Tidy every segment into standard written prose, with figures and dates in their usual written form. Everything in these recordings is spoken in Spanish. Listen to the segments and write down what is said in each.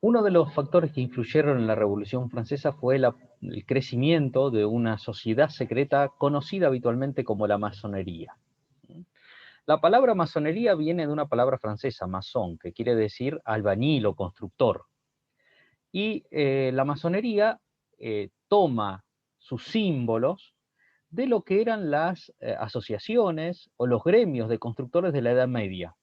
Uno de los factores que influyeron en la Revolución Francesa fue el crecimiento de una sociedad secreta conocida habitualmente como la masonería. La palabra masonería viene de una palabra francesa, maçon, que quiere decir albañil o constructor. Y la masonería toma sus símbolos de lo que eran las asociaciones o los gremios de constructores de la Edad Media,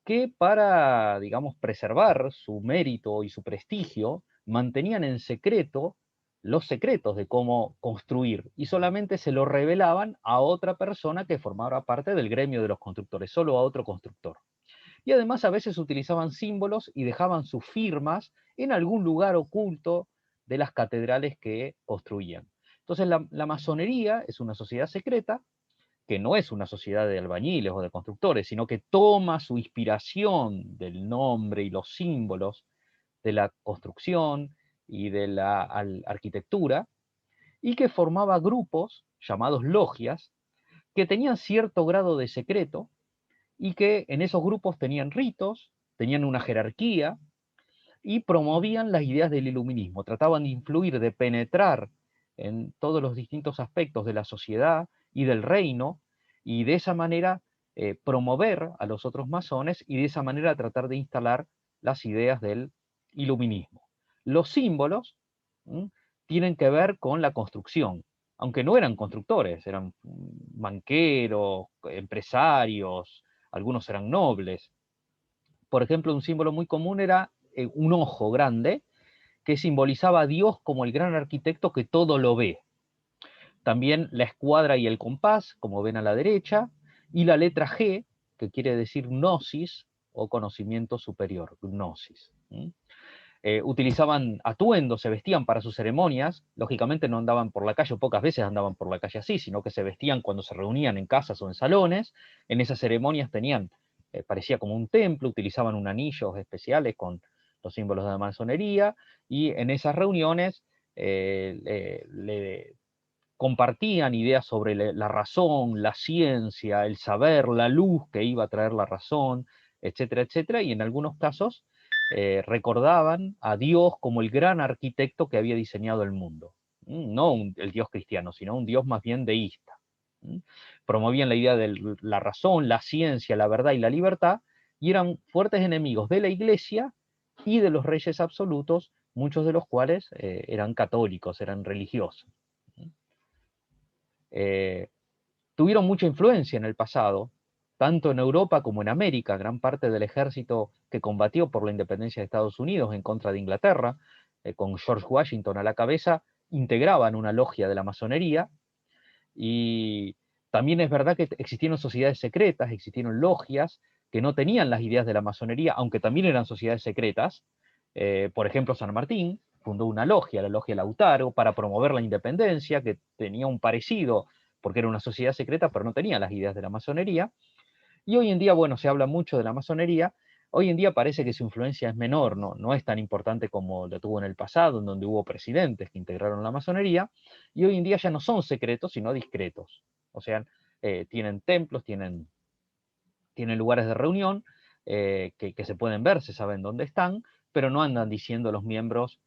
que para, digamos, preservar su mérito y su prestigio, mantenían en secreto los secretos de cómo construir, y solamente se lo revelaban a otra persona que formaba parte del gremio de los constructores, solo a otro constructor. Y además a veces utilizaban símbolos y dejaban sus firmas en algún lugar oculto de las catedrales que construían. Entonces la masonería es una sociedad secreta que no es una sociedad de albañiles o de constructores, sino que toma su inspiración del nombre y los símbolos de la construcción y de la arquitectura, y que formaba grupos llamados logias, que tenían cierto grado de secreto, y que en esos grupos tenían ritos, tenían una jerarquía, y promovían las ideas del iluminismo, trataban de influir, de penetrar en todos los distintos aspectos de la sociedad y del reino, y de esa manera promover a los otros masones, y de esa manera tratar de instalar las ideas del iluminismo. Los símbolos tienen que ver con la construcción, aunque no eran constructores, eran banqueros, empresarios, algunos eran nobles. Por ejemplo, un símbolo muy común era un ojo grande que simbolizaba a Dios como el gran arquitecto que todo lo ve. También la escuadra y el compás, como ven a la derecha, y la letra G, que quiere decir gnosis o conocimiento superior, gnosis. Utilizaban atuendos, se vestían para sus ceremonias, lógicamente no andaban por la calle, o pocas veces andaban por la calle así, sino que se vestían cuando se reunían en casas o en salones. En esas ceremonias tenían, parecía como un templo, utilizaban un anillos especiales con los símbolos de la masonería, y en esas reuniones le compartían ideas sobre la razón, la ciencia, el saber, la luz que iba a traer la razón, etcétera, etcétera, y en algunos casos recordaban a Dios como el gran arquitecto que había diseñado el mundo. No el Dios cristiano, sino un Dios más bien deísta. Promovían la idea de la razón, la ciencia, la verdad y la libertad, y eran fuertes enemigos de la Iglesia y de los reyes absolutos, muchos de los cuales eran católicos, eran religiosos. Eh, Tuvieron mucha influencia en el pasado, tanto en Europa como en América. Gran parte del ejército que combatió por la independencia de Estados Unidos en contra de Inglaterra, con George Washington a la cabeza, integraban una logia de la masonería. Y también es verdad que existieron sociedades secretas, existieron logias que no tenían las ideas de la masonería, aunque también eran sociedades secretas. Por ejemplo, San Martín fundó una logia, la logia Lautaro, para promover la independencia, que tenía un parecido, porque era una sociedad secreta, pero no tenía las ideas de la masonería. Y hoy en día, bueno, se habla mucho de la masonería. Hoy en día parece que su influencia es menor, no es tan importante como lo tuvo en el pasado, en donde hubo presidentes que integraron la masonería, y hoy en día ya no son secretos, sino discretos. O sea, tienen templos, tienen lugares de reunión que se pueden ver, se saben dónde están, pero no andan diciendo los miembros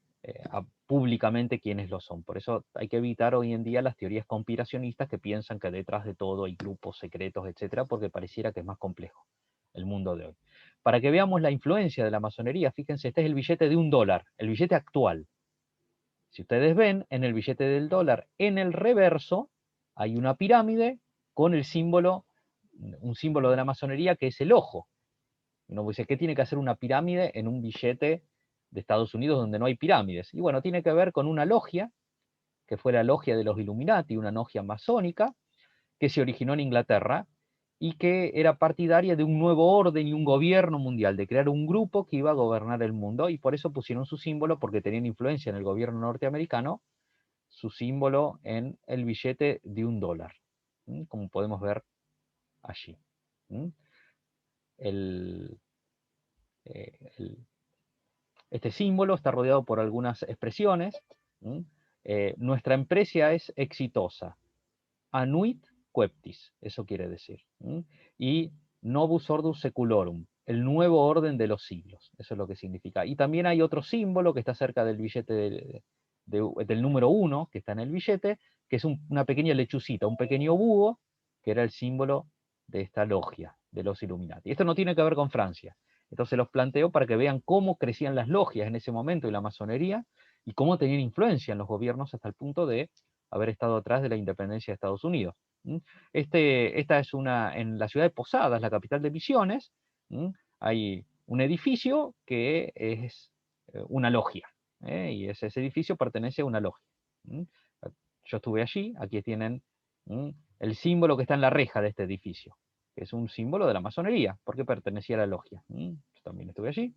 públicamente quiénes lo son. Por eso hay que evitar hoy en día las teorías conspiracionistas que piensan que detrás de todo hay grupos secretos, etcétera, porque pareciera que es más complejo el mundo de hoy. Para que veamos la influencia de la masonería, fíjense, este es el billete de $1, el billete actual. Si ustedes ven, en el billete del dólar, en el reverso, hay una pirámide con el símbolo, un símbolo de la masonería que es el ojo. Uno dice, ¿qué tiene que hacer una pirámide en un billete de Estados Unidos donde no hay pirámides? Y bueno, tiene que ver con una logia, que fue la logia de los Illuminati, una logia masónica, que se originó en Inglaterra y que era partidaria de un nuevo orden y un gobierno mundial, de crear un grupo que iba a gobernar el mundo, y por eso pusieron su símbolo, porque tenían influencia en el gobierno norteamericano, su símbolo en el billete de $1, como podemos ver allí. El, el, este símbolo está rodeado por algunas expresiones. Nuestra empresa es exitosa. Anuit Coeptis, eso quiere decir. Y Novus Ordus Seculorum, el nuevo orden de los siglos. Eso es lo que significa. Y también hay otro símbolo que está cerca del billete del número 1, que está en el billete, que es una pequeña lechucita, un pequeño búho, que era el símbolo de esta logia, de los Illuminati. Esto no tiene que ver con Francia. Entonces los planteo para que vean cómo crecían las logias en ese momento y la masonería, y cómo tenían influencia en los gobiernos hasta el punto de haber estado atrás de la independencia de Estados Unidos. Esta es en la ciudad de Posadas, la capital de Misiones, hay un edificio que es una logia, y ese edificio pertenece a una logia. Yo estuve allí, aquí tienen el símbolo que está en la reja de este edificio, que es un símbolo de la masonería, porque pertenecía a la logia. Yo también estuve allí.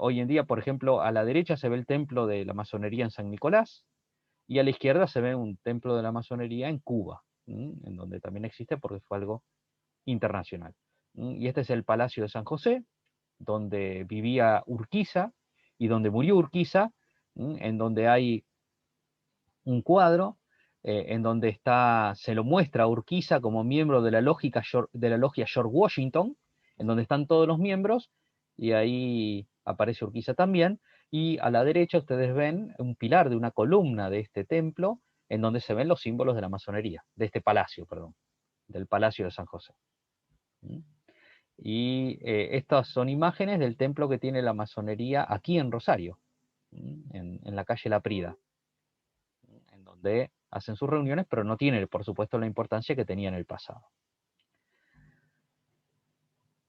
Hoy en día, por ejemplo, a la derecha se ve el templo de la masonería en San Nicolás, y a la izquierda se ve un templo de la masonería en Cuba, en donde también existe porque fue algo internacional. Y este es el Palacio de San José, donde vivía Urquiza y donde murió Urquiza, en donde hay un cuadro en donde se lo muestra a Urquiza como miembro de la logia George Washington, en donde están todos los miembros, y ahí aparece Urquiza también, y a la derecha ustedes ven un pilar de una columna de este templo, en donde se ven los símbolos de la masonería, de este palacio, perdón, del Palacio de San José. Y estas son imágenes del templo que tiene la masonería aquí en Rosario, en la calle La Prida, en donde hacen sus reuniones, pero no tiene, por supuesto, la importancia que tenía en el pasado.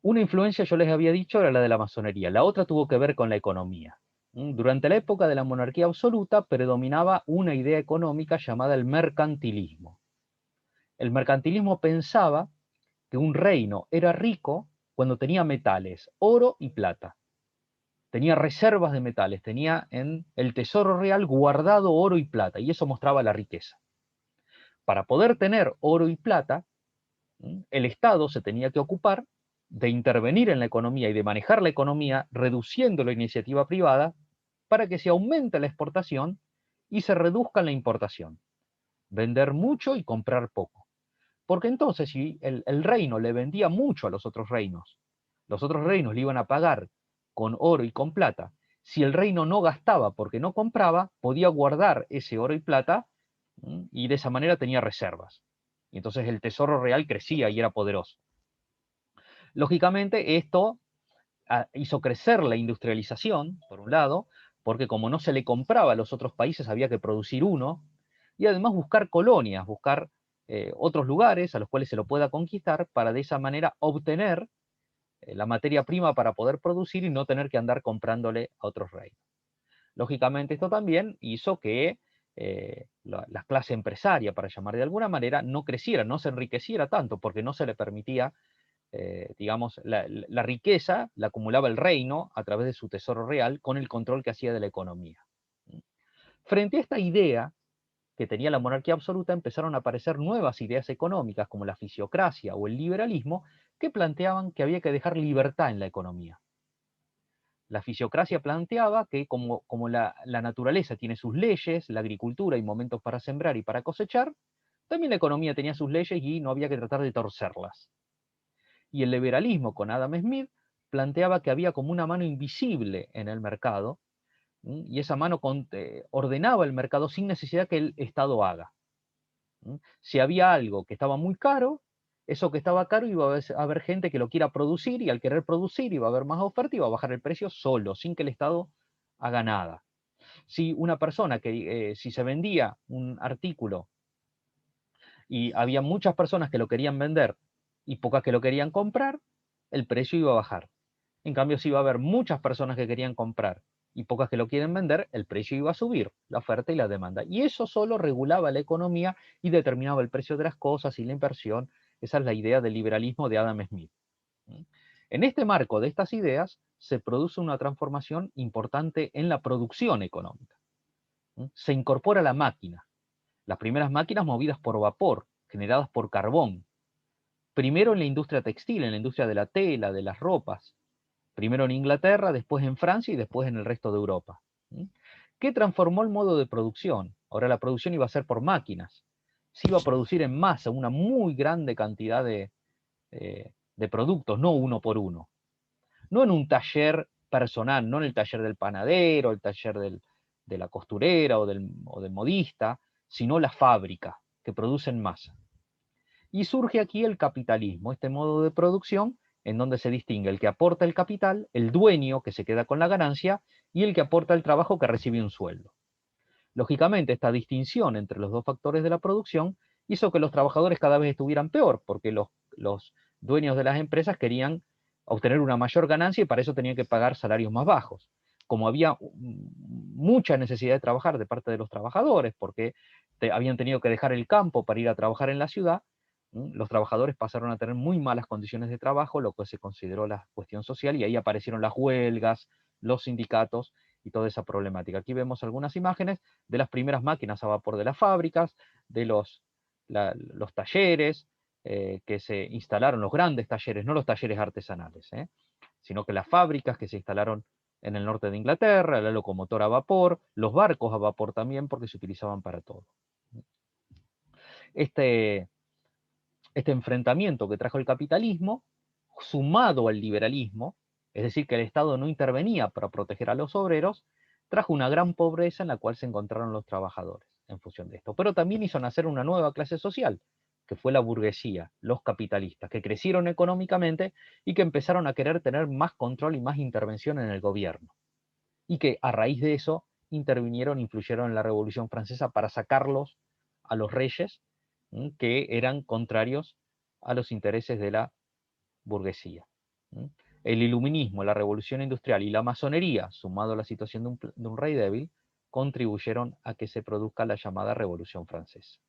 Una influencia, yo les había dicho, era la de la masonería. La otra tuvo que ver con la economía. Durante la época de la monarquía absoluta predominaba una idea económica llamada el mercantilismo. El mercantilismo pensaba que un reino era rico cuando tenía metales, oro y plata. Tenía reservas de metales, tenía en el tesoro real guardado oro y plata, y eso mostraba la riqueza. Para poder tener oro y plata, el Estado se tenía que ocupar de intervenir en la economía y de manejar la economía, reduciendo la iniciativa privada para que se aumente la exportación y se reduzca la importación. Vender mucho y comprar poco. Porque entonces, si el reino le vendía mucho a los otros reinos le iban a pagar con oro y con plata. Si el reino no gastaba porque no compraba, podía guardar ese oro y plata, y de esa manera tenía reservas. Y entonces el tesoro real crecía y era poderoso. Lógicamente, esto hizo crecer la industrialización, por un lado, porque como no se le compraba a los otros países, había que producir uno, y además buscar colonias, buscar otros lugares a los cuales se lo pueda conquistar, para de esa manera obtener la materia prima para poder producir y no tener que andar comprándole a otros reinos. Lógicamente, esto también hizo que la clase empresaria, para llamar de alguna manera, no creciera, no se enriqueciera tanto, porque no se le permitía, digamos, la riqueza la acumulaba el reino a través de su tesoro real con el control que hacía de la economía. Frente a esta idea que tenía la monarquía absoluta, empezaron a aparecer nuevas ideas económicas como la fisiocracia o el liberalismo, que planteaban que había que dejar libertad en la economía. La fisiocracia planteaba que como la naturaleza tiene sus leyes, la agricultura hay momentos para sembrar y para cosechar, también la economía tenía sus leyes y no había que tratar de torcerlas. Y el liberalismo con Adam Smith planteaba que había como una mano invisible en el mercado, y esa mano ordenaba el mercado sin necesidad que el Estado haga. Si había algo que estaba muy caro, eso que estaba caro iba a haber gente que lo quiera producir, y al querer producir iba a haber más oferta y iba a bajar el precio solo, sin que el Estado haga nada. Si una persona si se vendía un artículo y había muchas personas que lo querían vender y pocas que lo querían comprar, el precio iba a bajar. En cambio, si iba a haber muchas personas que querían comprar y pocas que lo quieren vender, el precio iba a subir, la oferta y la demanda. Y eso solo regulaba la economía y determinaba el precio de las cosas y la inversión. Esa es la idea del liberalismo de Adam Smith. En este marco de estas ideas se produce una transformación importante en la producción económica. Se incorpora la máquina. Las primeras máquinas movidas por vapor, generadas por carbón. Primero en la industria textil, en la industria de la tela, de las ropas. Primero en Inglaterra, después en Francia y después en el resto de Europa. ¿Qué transformó el modo de producción? Ahora la producción iba a ser por máquinas. Se iba a producir en masa una muy grande cantidad de productos, no uno por uno. no en un taller personal, no en el taller del panadero, el taller de la costurera o del modista, sino la fábrica, que produce en masa. Y surge aquí el capitalismo, este modo de producción en donde se distingue el que aporta el capital, el dueño que se queda con la ganancia, y el que aporta el trabajo que recibe un sueldo. Lógicamente, esta distinción entre los dos factores de la producción hizo que los trabajadores cada vez estuvieran peor, porque los dueños de las empresas querían obtener una mayor ganancia y para eso tenían que pagar salarios más bajos. Como había mucha necesidad de trabajar de parte de los trabajadores, porque habían tenido que dejar el campo para ir a trabajar en la ciudad, los trabajadores pasaron a tener muy malas condiciones de trabajo, lo que se consideró la cuestión social, y ahí aparecieron las huelgas, los sindicatos y toda esa problemática. Aquí vemos algunas imágenes de las primeras máquinas a vapor de las fábricas, de los talleres que se instalaron, los grandes talleres, no los talleres artesanales, sino que las fábricas que se instalaron en el norte de Inglaterra, la locomotora a vapor, los barcos a vapor también, porque se utilizaban para todo. Este enfrentamiento que trajo el capitalismo, sumado al liberalismo, es decir, que el Estado no intervenía para proteger a los obreros, trajo una gran pobreza en la cual se encontraron los trabajadores en función de esto. Pero también hizo nacer una nueva clase social, que fue la burguesía, los capitalistas, que crecieron económicamente y que empezaron a querer tener más control y más intervención en el gobierno. Y que a raíz de eso intervinieron, influyeron en la Revolución Francesa para sacarlos a los reyes que eran contrarios a los intereses de la burguesía. El iluminismo, la revolución industrial y la masonería, sumado a la situación de un rey débil, contribuyeron a que se produzca la llamada Revolución Francesa.